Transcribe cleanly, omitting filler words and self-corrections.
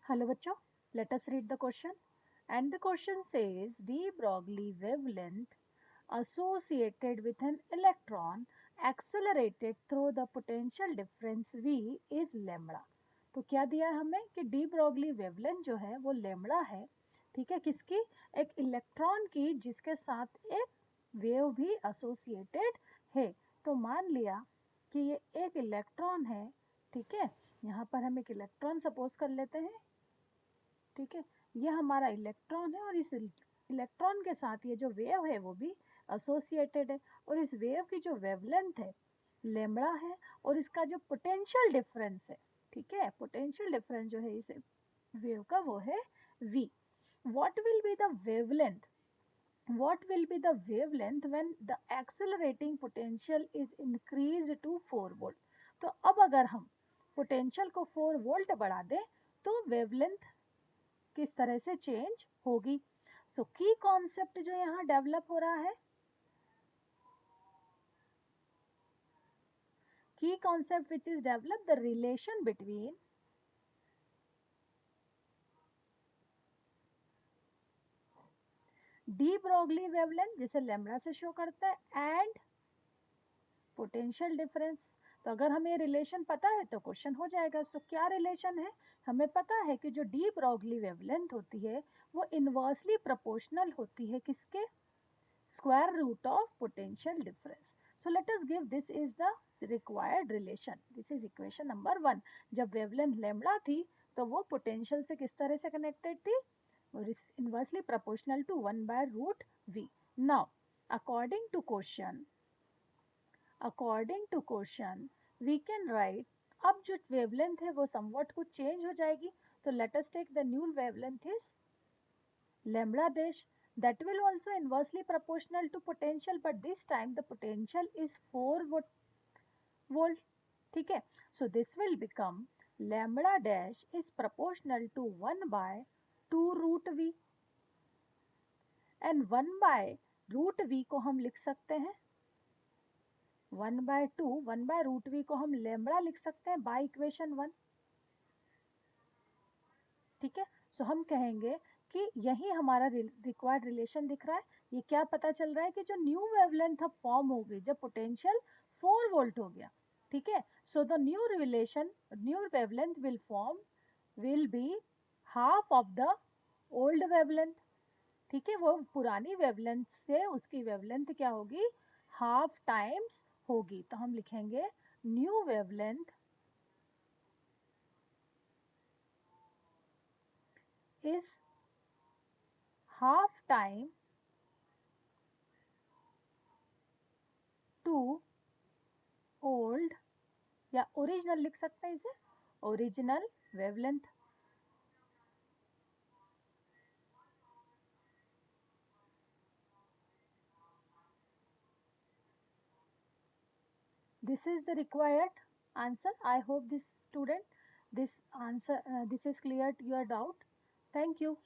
Hello बच्चों, let us read the question. And the question says de Broglie wavelength associated with an electron accelerated through the potential difference V is lambda. तो क्या दिया है हमें कि de Broglie wavelength जो है वो लैम्बडा है, ठीक है, किसकी? एक इलेक्ट्रॉन की जिसके साथ एक वेव भी एसोसिएटेड है। तो मान लिया कि ये एक इलेक्ट्रॉन है, ठीक है, यहाँ पर हम एक इलेक्ट्रॉन सपोज कर लेते हैं, ठीक है, ये हमारा इलेक्ट्रॉन है और इस इलेक्ट्रॉन के साथ ये जो वेव है वो भी एसोसिएटेड है और इस वेव की जो वेवलेंथ है लैम्बडा है और इसका जो पोटेंशियल डिफरेंस है, ठीक है, पोटेंशियल डिफरेंस जो है इस वेव का वो है v. What will be the wavelength? What will be the wavelength when the accelerating potential is increased to 4 volt? तो अब अगर हम पोटेंशियल को 4 वोल्ट बढ़ा दें तो वेवलेंथ किस तरह से चेंज होगी? सो की कॉन्सेप्ट जो यहाँ डेवलप हो रहा है, की concept which is develop the relation between de Broglie wavelength जिसे लैम्बडा से शो करता है एंड पोटेंशियल डिफरेंस। तो अगर हमें ये रिलेशन पता है तो क्वेश्चन हो जाएगा। सो क्या रिलेशन है? हमें पता है कि जो डी ब्रॉगली वेवलेंथ होती है वो इनवर्सली प्रोपोर्शनल होती है किसके? square root of potential difference. So let us give this is the required relation. This is equation number 1. जब wavelength lambda थी तो वो potential से किस तरह से connected थी? और inversely proportional to 1 by root v. Now according to question we can write, अब जो wavelength है वो somewhat कुछ change हो जाएगी, तो let us take the new wavelength is lambda dash, that will also inversely proportional to potential but this time the potential is 4 volt, ठीक है. So this will become lambda dash is proportional to 1 by 2 root v and 1 by root v को हम लिख सकते हैं 1 by 2, 1 by root v को हम lambda लिख सकते हैं by equation 1, ठीक है. सो हम कहेंगे कि यही हमारा रिक्वायर्ड रिलेशन दिख रहा है. ये क्या पता चल रहा है कि जो न्यू वेवलेंथ अब फॉर्म हो गई जब पोटेंशियल 4 वोल्ट हो गया, ठीक है. So the new relation, new wavelength will be half of the old wavelength, ठीक है. वो पुरानी वेवलेंथ से उसकी वेवलेंथ क्या होगी? हाफ टाइम्स होगी. तो हम लिखेंगे new wavelength is half time to old या ओरिजिनल लिख सकते हैं इसे, original wavelength. This is the required answer. I hope this student, this answer, this is cleared your doubt. Thank you.